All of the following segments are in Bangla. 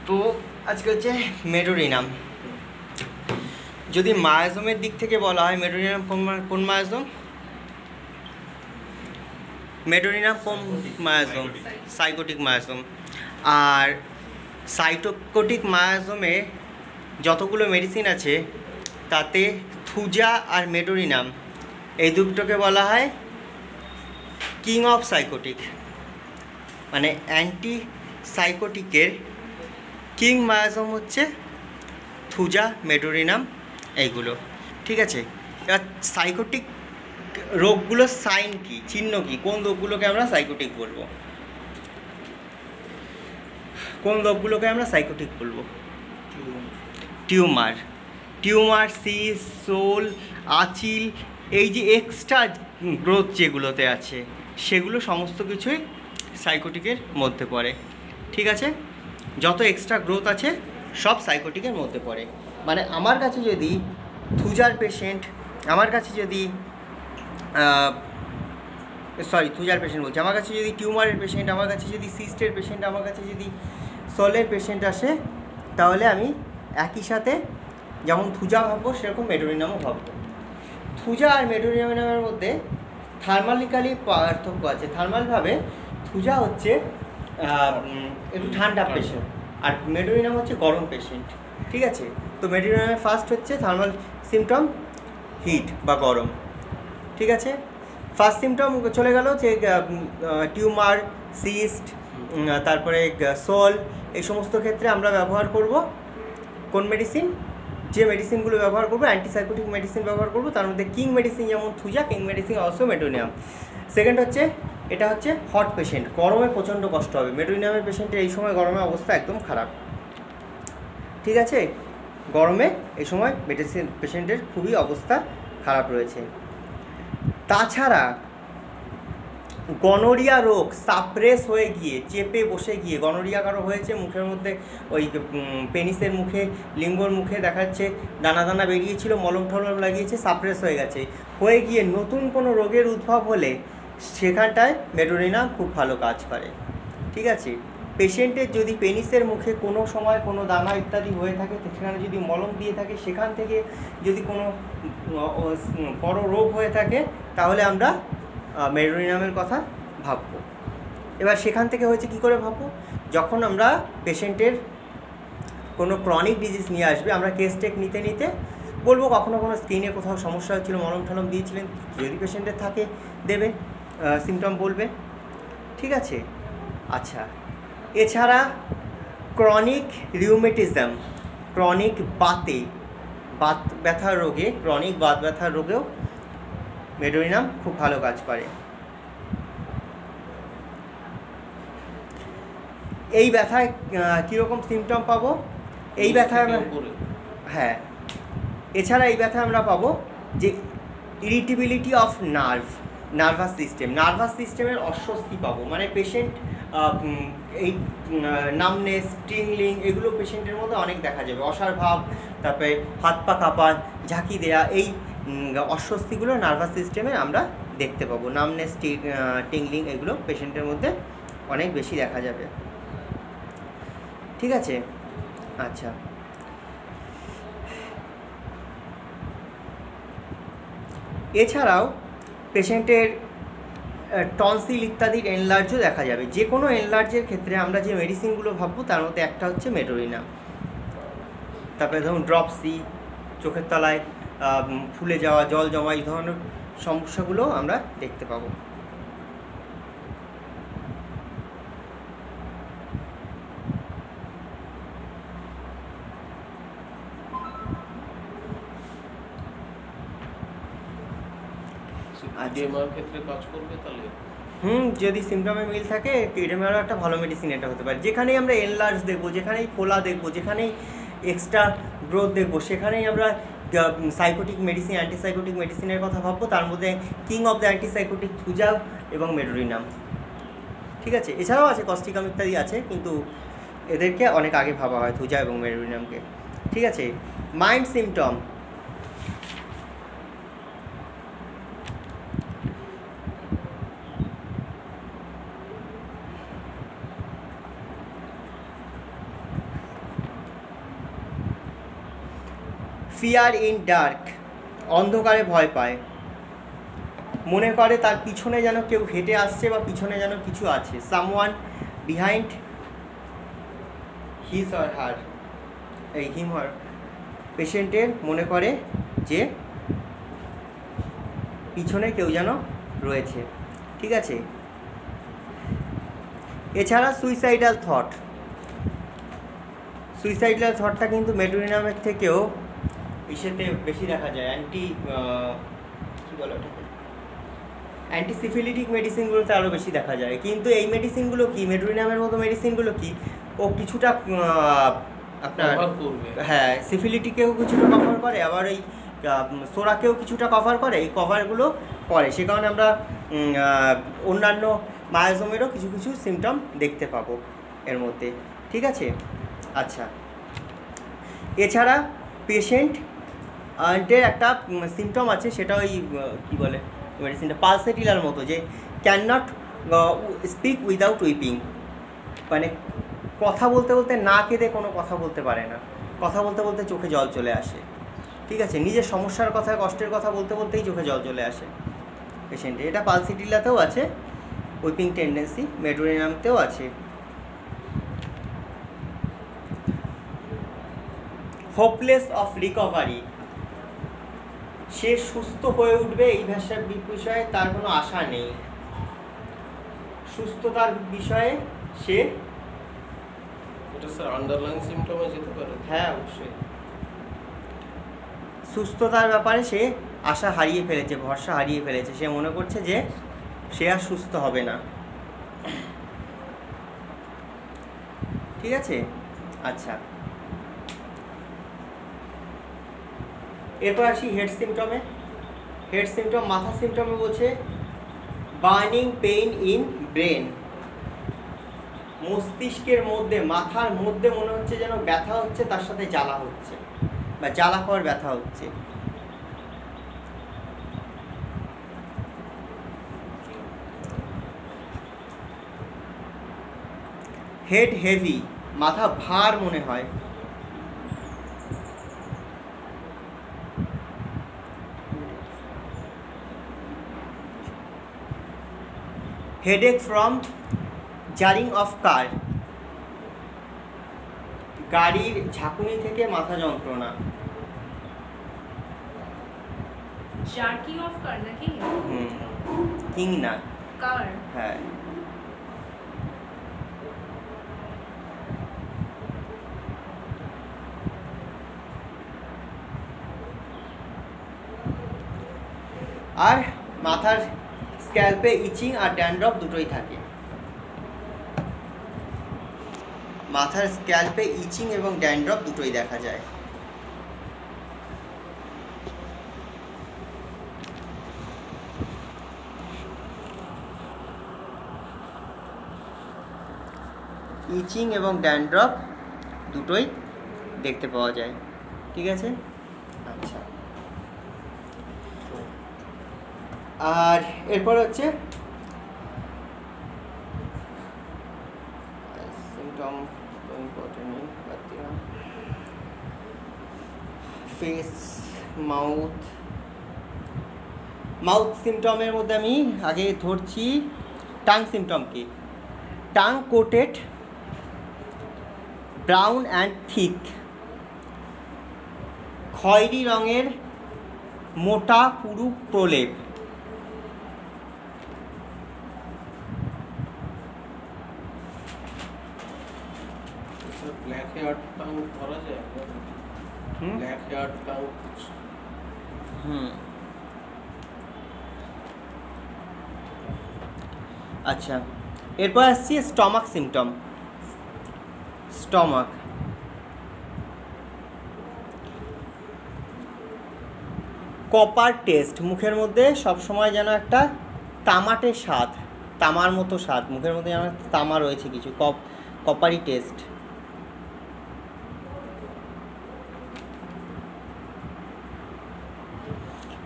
তো আজকে হচ্ছে মেডোরিনাম। যদি মায়াজমের দিক থেকে বলা হয় মেডোরিনাম কোন মায়াজম? মেডোরিনাম কোন মায়াজম? Sycotic miasm. আর সাইটোকোটিক মায়াজমে যতগুলো মেডিসিন আছে তাতে থুজা আর মেডোরিনাম এই দুটোকে বলা হয় কিং অফ সাইকোটিক, মানে অ্যান্টি সাইকোটিকের কিং মায়াজম হচ্ছে থুজা, মেডোরিনাম এইগুলো। ঠিক আছে, এবার সাইকোটিক রোগগুলোর সাইন কি, চিহ্ন কি, কোন রোগগুলোকে আমরা সাইকোটিক বলবো? কোন রোগগুলোকে আমরা সাইকোটিক বলবো? টিউমার, টিউমার, সিস, সোল, আচিল, এই যে এক্সট্রা গ্রোথ যেগুলোতে আছে সেগুলো সমস্ত কিছুই সাইকোটিকের মধ্যে পড়ে। ঠিক আছে, যত এক্সট্রা গ্রোথ আছে সব সাইকোটিকের মধ্যে পড়ে। মানে আমার কাছে যদি থুজার পেশেন্ট, আমার কাছে যদি থুজার পেশেন্ট বলছি, আমার কাছে যদি টিউমারের পেশেন্ট, আমার কাছে যদি সিস্টের পেশেন্ট, আমার কাছে যদি সোলের পেশেন্ট আসে, তাহলে আমি একই সাথে যেমন থুজা ভাববো সেরকম মেডোরিনামও ভাববো। থুজা আর মেডোরিনামের মধ্যে থার্মালিক্যালি পার্থক্য আছে। থার্মালভাবে থুজা হচ্ছে একটু ঠান্ডা পেশেন্ট আর মেডোরিনাম হচ্ছে গরম পেশেন্ট। ঠিক আছে, তো মেডোরিনামের ফার্স্ট হচ্ছে থার্মাল সিমটম হিট বা গরম। ঠিক আছে, ফার্স্ট সিমটম চলে গেল যে টিউমার, সিস্ট, তারপরে সোল, এই সমস্ত ক্ষেত্রে আমরা ব্যবহার করব কোন মেডিসিন? যে মেডিসিনগুলো ব্যবহার করবো অ্যান্টিসাইকোটিক মেডিসিন ব্যবহার করবো, তার মধ্যে কিং মেডিসিন যেমন Thuja, king medicine also medorrhinum. Second হচ্ছে এটা হচ্ছে হট পেশেন্ট, গরমে প্রচণ্ড কষ্ট হবে। মেডোরিনামের পেশেন্টের এই সময় গরমে অবস্থা একদম খারাপ। ঠিক আছে, গরমে এই সময় মেডিসিন পেশেন্টের খুবই অবস্থা খারাপ রয়েছে। তাছাড়া গনোরিয়া রোগ সাপ্রেস হয়ে গিয়ে, চেপে বসে গিয়ে, গনোরিয়া কারো হয়েছে, মুখের মধ্যে ওই পেনিসের মুখে, লিঙ্গর মুখে দেখা যাচ্ছে দানা দানা বেরিয়েছিল, মলম টলম লাগিয়েছে, সাপ্রেস হয়ে গেছে, হয়ে গিয়ে নতুন কোনো রোগের উদ্ভব হলে সেখানটায় মেডোরিনাম খুব ভালো কাজ করে। ঠিক আছে, পেশেন্টের যদি পেনিসের মুখে কোনো সময় কোনো দানা ইত্যাদি হয়ে থাকে, সেখানে যদি মলম দিয়ে থাকে, সেখান থেকে যদি কোনো বড় রোগ হয়ে থাকে, তাহলে আমরা মেডোরিনামের কথা ভাববো। এবার সেখান থেকে হয়েছে কী করে ভাববো? যখন আমরা পেশেন্টের কোনো ক্রনিক ডিজিজ নিয়ে আসবে, আমরা কেস টেক নিতে নিতে বলবো কখনো কোনো স্কিনে কোথাও সমস্যা হচ্ছিলো, মলম টলম দিয়েছিলেন, যদি পেশেন্টের থাকে দেবে, সিমটম বলবে। ঠিক আছে, আচ্ছা, এছাড়া ক্রনিক রিউমেটিজম, ক্রনিক বাত ব্যথার রোগে, ক্রনিক বাত ব্যথার রোগেও মেডোরিনাম খুব ভালো কাজ করে। এই ব্যথায় কীরকম সিমটম পাবো? এই ব্যথায় হ্যাঁ, এছাড়া এই ব্যথায় আমরা পাবো যে ইরিটেবিলিটি অফ নার্ভাস সিস্টেমের অস্বস্তি পাবো। মানে পেশেন্ট এই নামনেস, টিংলিং, এগুলো পেশেন্টের মধ্যে অনেক দেখা যাবে, অসাড় ভাব, তারপরে হাত পা কাঁপা, ঝাঁকি দেয়া, এই অস্বস্তিগুলো নার্ভাস সিস্টেমে আমরা দেখতে পাবো। নামনেস, টিংলিং এগুলো পেশেন্টের মধ্যে অনেক বেশি দেখা যাবে। ঠিক আছে, আচ্ছা, এছাড়াও পেশেন্টের টনসিল ইত্যাদির এনলার্জও দেখা যাবে। যে কোনো এনলার্জের ক্ষেত্রে আমরা যে মেডিসিনগুলো ভাববো তার মধ্যে একটা হচ্ছে মেডোরিনাম। তারপরে ধরুন ড্রপসি, চোখের তলায় ফুলে যাওয়া, জল জমা, এই ধরনের সমস্যাগুলো আমরা দেখতে পাবো। যদি সিমটমে মিল থাকে, ইডেমারও একটা ভালো মেডিসিন এটা হতে পারে। যেখানেই আমরা এনলার্জ দেখবো, যেখানেই ফোলা দেখবো, যেখানেই এক্সট্রা গ্রোথ দেখবো, সেখানেই আমরা সাইকোটিক মেডিসিন, অ্যান্টিসাইকোটিক মেডিসিনের কথা ভাববো। তার মধ্যে king of the antipsychotic Thuja এবং মেডোরিনাম। ঠিক আছে, এছাড়াও আছে কস্টিকাম ইত্যাদি আছে, কিন্তু এদেরকে অনেক আগে ভাবা হয়, থুজা এবং মেডোরিনামকে। ঠিক আছে, mind symptom, fear in dark, অন্ধকারে ভয় পায়, মনে করে তার পিছনে যেন কেউ হেঁটে আসছে বা পিছনে যেন কিছু আছে। Someone behind his or her, এই হিম হার, পেশেন্টের মনে করে যে পিছনে কেউ যেন রয়েছে, ঠিক আছে। এছাড়া সুইসাইডাল থট, সুইসাইডাল থটটা কিন্তু মেডোরিনামের থেকেও ইসেতে বেশি দেখা যায়, কী বলে ওটাকে, অ্যান্টিসিফিলিটিক মেডিসিনগুলোতে আরও বেশি দেখা যায়। কিন্তু এই মেডিসিনগুলো কি, মেডোরিনামের মতো মেডিসিনগুলো কি, ও কিছুটা আপনার হ্যাঁ সিফিলিটিকেও কিছুটা কভার করে, আবার এই সোরাকেও কিছুটা কভার করে, এই কভারগুলো করে। সে কারণে আমরা অন্যান্য মায়োজোমেরও কিছু কিছু সিমটম দেখতে পাবো এর মধ্যে, ঠিক আছে। আচ্ছা, এছাড়া পেশেন্টের একটা সিমটম আছে, সেটা ওই কী বলে মেডিসিনটা, পালসেটিলার মতো, যে can not speak without weeping, মানে কথা বলতে বলতে না কেঁদে কোনো কথা বলতে পারে না, কথা বলতে বলতে চোখে জল চলে আসে, ঠিক আছে। নিজের সমস্যার কথা, কষ্টের কথা বলতে বলতেই চোখে জল চলে আসে পেশেন্টে। এটা পালসেটিলাতেও আছে, উইপিং টেন্ডেন্সি মেডোরিনামতেও আছে। হোপলেস অফ রিকভারি, সে সুস্থ হয়ে উঠবে এই বিষয়ে তার কোনো আশা নেই, সুস্থতার বিষয়ে সে, এটা স্যার আন্ডারলাইন সিম্পটমে যেতে পারে। হ্যাঁ অবশ্যই, সুস্থতার ব্যাপারে সে আশা হারিয়ে ফেলেছে, ভরসা হারিয়ে ফেলেছে, সে মনে করছে যে সে আর সুস্থ হবে না, ঠিক আছে। আচ্ছা, এরপর আসি হেড সিমটমে। হেড সিমটম, মাথা সিমটমে বলছে বার্নিং পেইন ইন ব্রেন, মস্তিষ্কের মধ্যে, মাথার মধ্যে মনে হচ্ছে যেন ব্যথা হচ্ছে, তার সাথে জ্বালা হচ্ছে বা জ্বালা পাওয়ার ব্যথা হচ্ছে। হেড হেভি, মাথা ভার মনে হয়। হেডেক ফ্রম জারিং অফ কার, গাড়ির ঝাঁকুনি থেকে মাথা যন্ত্রণা। জার্কিং অফ কার নাকি? কিং না, কার। হ্যাঁ। আর মাথার স্ক্যাল্পে ইচিং আর ড্যান্ড্রফ দুটোই থাকে, মাথার স্ক্যাল্পে ইচিং এবং ড্যান্ড্রফ দুটোই দেখা যায়। ইচিং এবং ড্যান্ড্রফ দুটোই দেখতে পাওয়া যায়, ঠিক আছে। আচ্ছা, আর এরপর হচ্ছে সিমটম, ফেস, মাউথ। মাউথ সিমটমের মধ্যে আমি আগে ধরছি টাং সিমটমকে। Tongue coated brown and thick, খয়েরি রঙের মোটা পুরু প্রলেপ। ব্ল্যাক হেয়ার টাং ধরা যায়, ব্ল্যাক হেয়ার টাং। আচ্ছা, এরপর আসছি stomach symptom. Stomach, copper test, মুখের মধ্যে সবসময় যেন একটা তামাটে স্বাদ, তামার মতো স্বাদ, মুখের মধ্যে যেন তামা রয়েছে কিছু, coppery taste.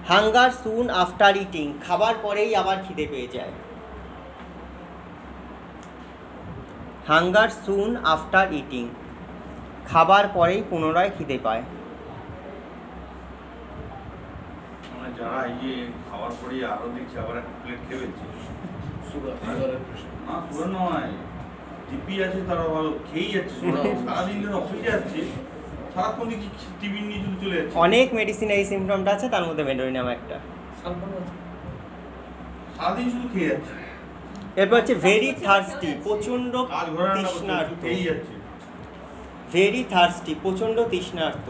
Hunger soon after eating, খাবার পরেই আবার খিদে পেয়ে যায়। হাঙ্গার সুন আফটার ইটিং, খাবার পরেই পুনরায় খিদে পায়। যারা এই যে খাওয়ার পরে আরো দেখছি আবার একটা প্লেট খেয়ে ফেলছে। সুগারের পেশেন্ট। না সুগার নয়, টিপি আছে, তারা ভালো খেয়েই যাচ্ছে। সারাদিন ধরে অফিসে আসছে, সারাক্ষণ দেখছি টিভি নিয়ে শুধু চলে যাচ্ছে। অনেক মেডিসিন এই সিমটমটা আছে, তার মধ্যে মেডোরিনাম একটা। সারাদিন শুধু খেয়ে যাচ্ছে, এরপর হচ্ছে ভেরি থার্স্টি, প্রচণ্ড কাজ ঘরে রান্না করছে, তৃষ্ণার্ত। শুধু খেয়েই যাচ্ছে। ভেরি থার্স্টি, প্রচণ্ড তৃষ্ণার্ত।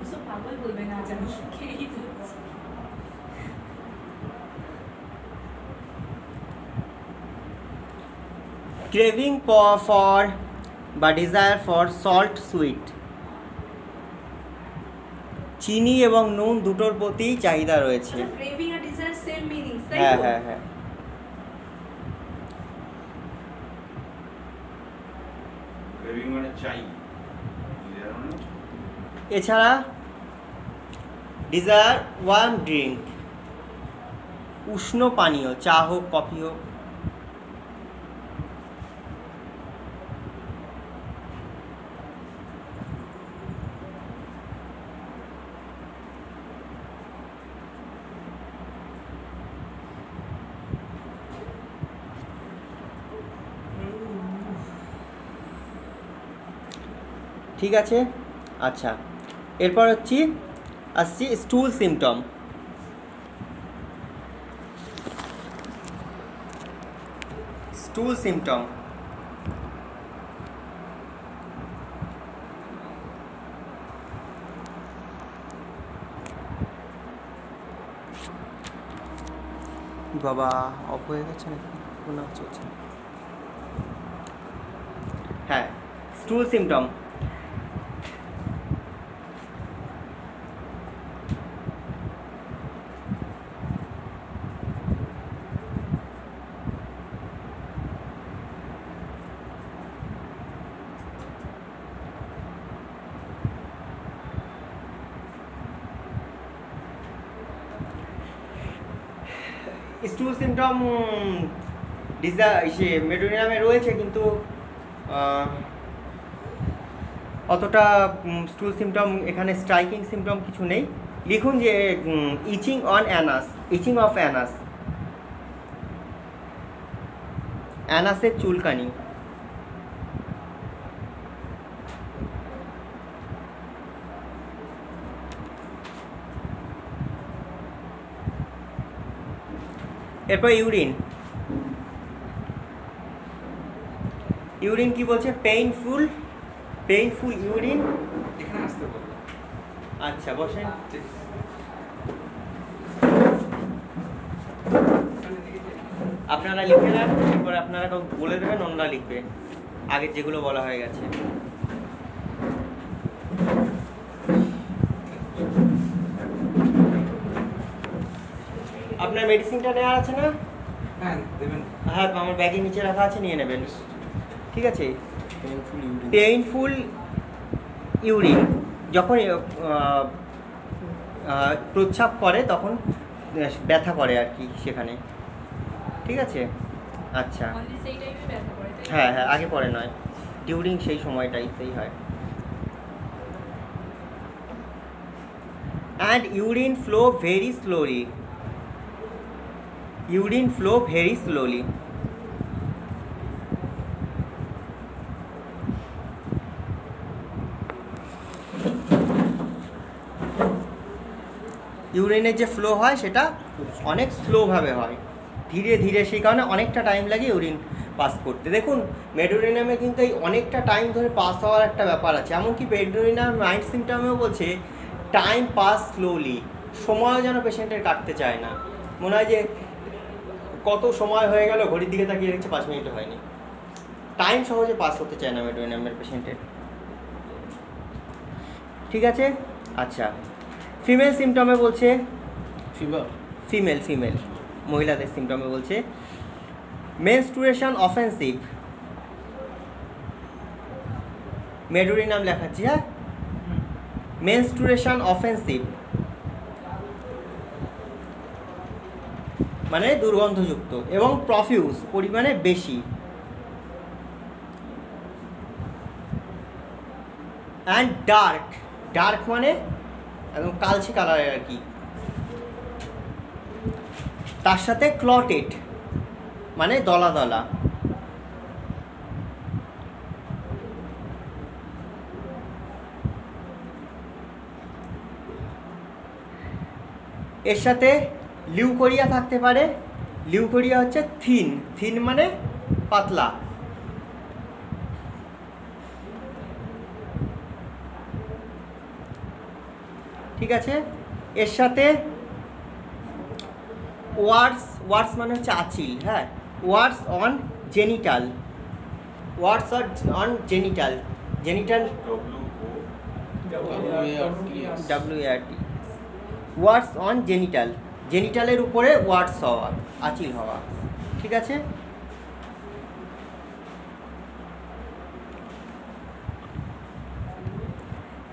ওসব পাগল বলবে না জানি খেয়েই যাচ্ছে। ক্রেভিং ফর বা ডিজায়ার ফর সল্ট সুইট, চিনি এবং নুন দুটোর প্রতি চাহিদা রয়েছে। আচ্ছা, ক্রেভিং আর ডিজায়ার সেম মিনিংস, তাই হ্যাঁ তো? হ্যাঁ হ্যাঁ। ক্রেভিং মানে চাই, desire মানে এছাড়া ডিজায়ার ওয়ার্ম ড্রিঙ্ক, উষ্ণ পানীয়, চা হোক কফি হোক। ঠিক আছে, আচ্ছা। এরপর আসছি স্টুল সিমটম। স্টুল সিমটম বাবা অফ হয়ে গেছে নাকি? না চলছে। হ্যাঁ, স্টুল সিমটম। স্টুল সিমটম মেডোরিনামে রয়েছে, কিন্তু অতটা স্টুল সিমটম এখানে স্ট্রাইকিং সিমটম কিছু নেই। লিখুন যে itching on anus, itching of anus, অ্যানাসের চুলকানি। এরপর ইউরিন। ইউরিন কি বলছে? Painful urine. এখানে আসতে বলবো। আচ্ছা বসেন। আপনারা লিখে নেন, এরপর আপনারা কাউকে বলে দেবেন, অন্যরা লিখবে আগের যেগুলো বলা হয়ে গেছে। আপনার মেডিসিনটা নেওয়া আছে না? হ্যাঁ দেবেন। হ্যাঁ, আমার ব্যাগের নিচে রাখা আছে, নিয়ে নেবেন। ঠিক আছে। Painful urine. পেইনফুল ইউরিন যখন প্রস্রাব করে তখন ব্যথা করে আর কি সেখানে। ঠিক আছে, আচ্ছা। Only সেই টাইমে ব্যথা করে, তাই তো? হ্যাঁ হ্যাঁ, আগে পরে নয়, ডিউরিং সেই সময়টাইতেই হয়। And urine flow very slowly, urine flow very slowly. ইউরিনের যে ফ্লো হয় সেটা অনেক স্লোভাবে হয়, ধীরে ধীরে, সেই কারণে অনেকটা টাইম লাগে ইউরিন পাস করতে। দেখুন মেডোরিনামে কিন্তু এই অনেকটা টাইম ধরে পাস হওয়ার একটা ব্যাপার আছে। এমনকি মেডোরিনাম মাইন্ড সিমটমেও বলছে টাইম পাস স্লোলি, সময়ও যেন পেশেন্টের কাটতে চায় না, মনে হয় যে কত সময় হয়ে গেল, ঘড়ির দিকে তাকিয়ে দেখছে 5 মিনিটও হয়নি। টাইম সহজে পাস হতে চায় না মেডোরিনামের পেশেন্টের। ঠিক আছে, আচ্ছা। ফিমেল সিমটমে বলছে, ফিভার। ফিমেল মহিলাদের সিমটমে বলছে মেনস্ট্রুয়েশন অফেন্সিভ। মেডোরিনাম লেখাচ্ছি, হ্যাঁ, মেনস্ট্রুয়েশন অফেন্সিভ মানে দুর্গন্ধযুক্ত এবং প্রফিউজ পরিমাণে বেশি। অ্যান্ড ডার্ক, ডার্ক মানে একদম কালচে কালারের আর কি। তার সাথে ক্লটেড মানে দলা দলা। এর সাথে লিউকোরিয়া থাকতে পারে। লিউকোরিয়া হচ্ছে থিন, থিন মানে পাতলা। ঠিক আছে, এর সাথে ওয়ার্ডস, ওয়ার্ডস মানে হচ্ছে আঁচিল। হ্যাঁ, warts on genital, warts on genital, genital WARD, warts on genital, জেনিটালের উপরে ওয়ার্ডস হওয়া, আঁচিল হওয়া। ঠিক আছে,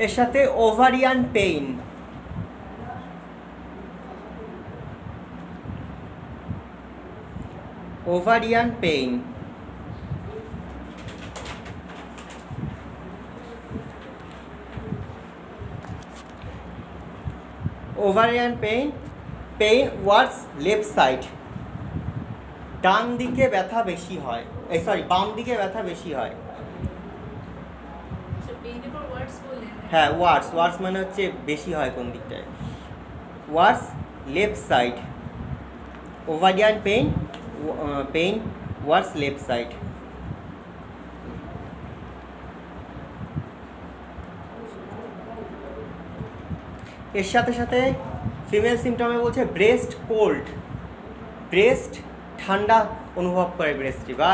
এর সাথে ovarian pain, ovarian pain. Ovarian pain, pain towards left side, ডান দিকে ব্যথা বেশি হয়, এই সরি বাম দিকে ব্যথা বেশি হয়। আচ্ছা, পেইনের পর ওয়ার্ডস বললেন। হ্যাঁ, ওয়ার্ডস, ওয়ার্ডস মানে হচ্ছে বেশি হয় কোন দিকটায়, towards left side. Ovarian pain, pain towards left side. এর সাথে সাথে ফিমেল সিমটমে বলছে ব্রেস্ট কোল্ড, ব্রেস্ট ঠান্ডা অনুভব করে ব্রেস্টে, বা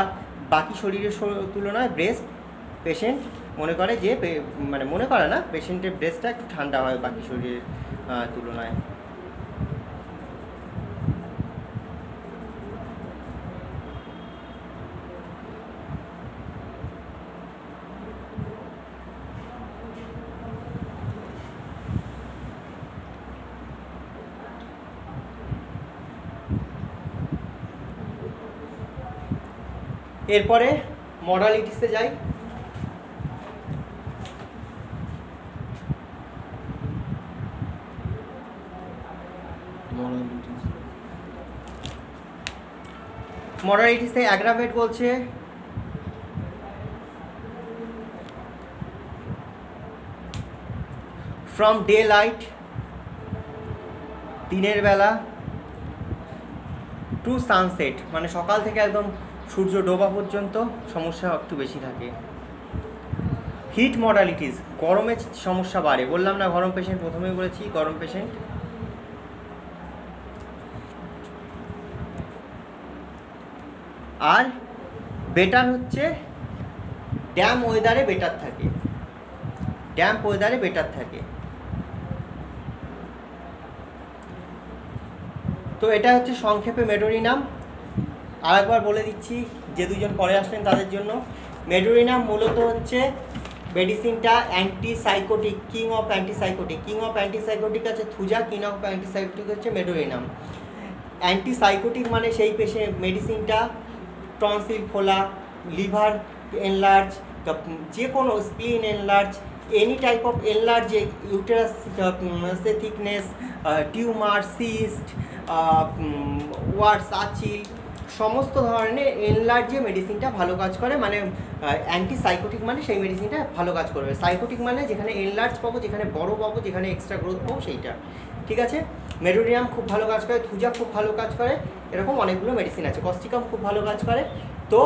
বাকি শরীরের তুলনায় ব্রেস্ট পেশেন্ট মনে করে যে মানে মনে করে না, পেশেন্টের ব্রেস্টটা একটু ঠান্ডা হয় বাকি শরীরের তুলনায়। এরপরে মডালিটিসে যাই। মডালিটিসে অ্যাগ্রাভেট বলছে ফ্রম ডে লাইট, দিনের বেলা, টু সানসেট মানে সকাল থেকে একদম সূর্য ডোবা পর্যন্ত সমস্যা একটু বেশি থাকে। হিট মডালিটিস, গরমে সমস্যা বাড়ে, বললাম না গরম পেশেন্ট, প্রথমেই বলেছি গরম পেশেন্ট। আর বেটার হচ্ছে ড্যাম ওয়েদারে বেটার থাকে, ড্যাম্প ওয়েদারে বেটার থাকে। তো এটা হচ্ছে সংক্ষেপে মেডোরিনাম। আরেকবার বলে দিচ্ছি যে দুজন পরে আসলেন তাদের জন্য। মেডোরিনাম মূলত হচ্ছে মেডিসিনটা antipsychotic, king of antipsychotic. King of antipsychotic আছে থুজা, কিং অফ অ্যান্টিসাইকোটিক হচ্ছে মেডোরিনাম। অ্যান্টিসাইকোটিক মানে সেই পেশেন্ট মেডিসিনটা টনসিল ফোলা, লিভার এনলার্জ, যে কোনো spleen enlarge, any type of enlarge, uterus thickness, tumour, cyst, warts, আঁচিল, সমস্ত ধরনের এনলার্জে মেডিসিনটা ভালো কাজ করে। মানে অ্যান্টিসাইকোটিক মানে সেই মেডিসিনটা ভালো কাজ করবে। সাইকোটিক মানে যেখানে এনলার্জ পাবো, যেখানে বড় পাবো, যেখানে এক্সট্রা গ্রোথ পাবো সেইটা। ঠিক আছে, মেডোরিনাম খুব ভালো কাজ করে, থুজা খুব ভালো কাজ করে, এরকম অনেকগুলো মেডিসিন আছে। কস্টিকাম খুব ভালো কাজ করে। তো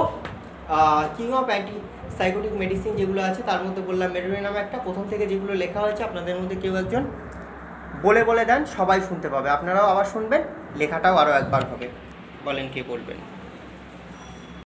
কিং অফ অ্যান্টিসাইকোটিক মেডিসিন যেগুলো আছে তার মধ্যে বললাম মেডোরিনাম একটা। প্রথম থেকে যেগুলো লেখা হয়েছে আপনাদের মধ্যে কেউ একজন বলে দেন, সবাই শুনতে পাবে, আপনারাও আবার শুনবেন, লেখাটাও আরও একবার হবে। বলেন কে বলবেন?